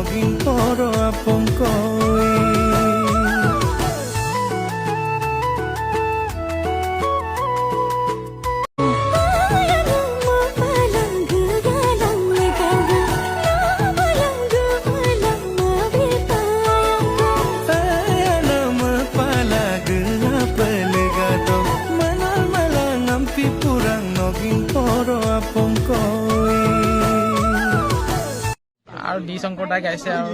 নগিন পৰ আপংকৈ আৰু ডি শংকৰ দাই গাইছে আৰু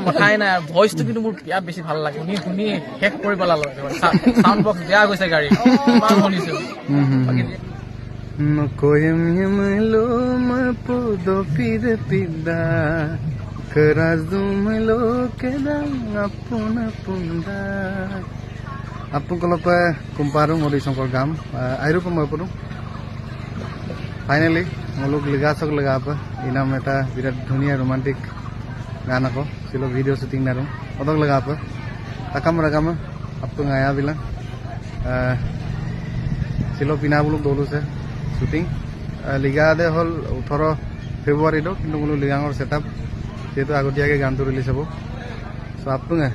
কথাই নাই আৰু ভইচটো কিন্তু মোৰ বিৰাট বেছি ভাল লাগে শুনি শেষ কৰি পেলালো চাউণ্ড বক্স বেয়া গৈছে গাড়ী ইমান শুনিছো Koyam yamlo mapudo pida kerazumlo kedang apuna punda apun kalau pe kumparung odi songkor gam airu pemapurung finally muluk ligasok laga apa inam eta birat dunia romantic गाना को सिलो वीडियो शूटिंग नारो odok laga apa takam ragama apung aya bilang सिलो पिना buluk dolu se shooting লিগাদে হল 18 ফেব্ৰুৱাৰীত কিন্তু কোনো লিগাঙৰ setup যেহেতু আগতীয়াকে গানটো release হ'ব সো আপুঙে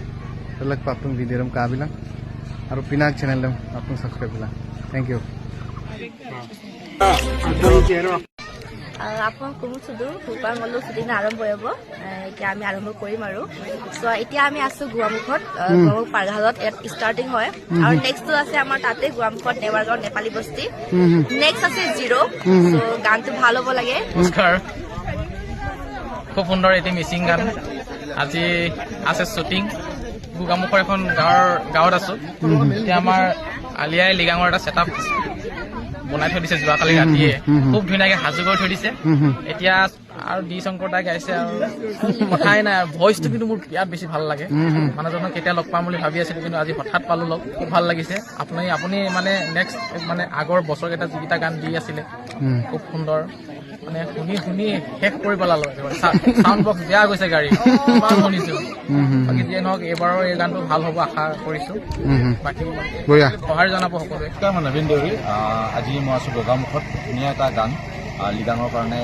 তলক পাপুং ভিডিঅ'ম কাবিলা আৰু পিনাক চেনেলম আপুং সাবস্ক্ৰাইব লা থ্যাংক ইউ आपण কোনো সুদূৰ ফুপাৰ মল্ল শুটিং আৰম্ভ হ'ব এতিয়া আমি আৰম্ভ কৰিম আৰু সো এতিয়া আমি আছো গুৱামুখত গুৱামুখ পাৰঘালত ষ্টাৰ্টিং হয় আৰু নেক্সটটো আছে আমাৰ তাতে গুৱামুখত নেৱাৰগাঁও নেপালী বস্তি নেক্সট আছে জিৰো সো গানটো ভাল হ'ব লাগে নমস্কাৰ খুব সুন্দৰ এটি মিচিং গান আজি আছে শুটিং গুৱামুখৰ এখন গাঁৱত আছো এতিয়া আমাৰ আলিয়াই লিগাঙৰ এটা সেটআপ বনাই থৈ দিছে যোৱাকালি ৰাতিয়ে খুব ধুনীয়াকে সাজু কৰি থৈ দিছে এতিয়া আৰু ডি শংকৰ দাই গাইছে আৰু কথাই নাই আৰু ভইচটো কিন্তু মোৰ বিৰাট বেছি ভাল লাগে মানুহজনক কেতিয়া লগ পাম বুলি ভাবি আছিলো কিন্তু আজি হঠাৎ পালো লগ খুব ভাল লাগিছে আপুনি মানে নেক্সট মানে আগৰ বছৰকেইটা যিকেইটা গান দি আছিলে খুব সুন্দৰ মানে শুনি শেষ কৰি পেলালো চাউণ্ড বক্স বেয়া গৈছে গাড়ী ইমান শুনিছো বাকী যিয়ে নহওক এইবাৰৰ এই গানটো ভাল হ'ব আশা কৰিছো বাকী সহায় জনাব সকলোৱে মানে নবীন দেউৰী আজি মই আছোঁ গোগামুখত ধুনীয়া এটা গান লিগাঙৰ কাৰণে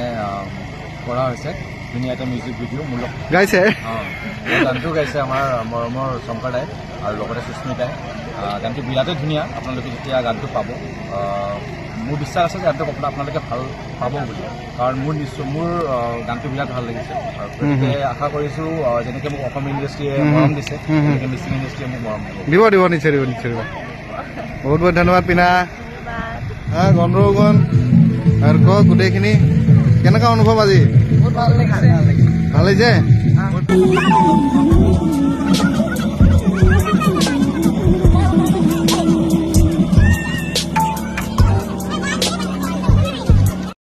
কৰা হৈছে ধুনীয়া এটা মিউজিক ভিডিঅ' মোৰ গাইছে গানটো গাইছে আমাৰ মৰমৰ শংকৰ দাই আৰু লগতে সুস্মিতাই গানটো বিৰাটেই ধুনীয়া আপোনালোকে যেতিয়া গানটো পাব মোৰ বিশ্বাস আছে যে গানটো আপোনালোকে ভাল পাব বুলি কাৰণ মোৰ গানটো বিৰাট ভাল লাগিছে আৰু গতিকে আশা কৰিছোঁ যেনেকৈ মোক অসম ইণ্ডাষ্ট্ৰীয়ে মৰম দিছে তেনেকৈ মিচিং ইণ্ডাষ্ট্ৰীয়ে মোক মৰম দিব নিশ্চয় বহুত বহুত ধন্যবাদ পিনা গণৰগণ আৰু ক গোটেইখিনি কেনেকুৱা অনুভৱ আজি বহুত ভাল লাগিছে ভাল লাগিছে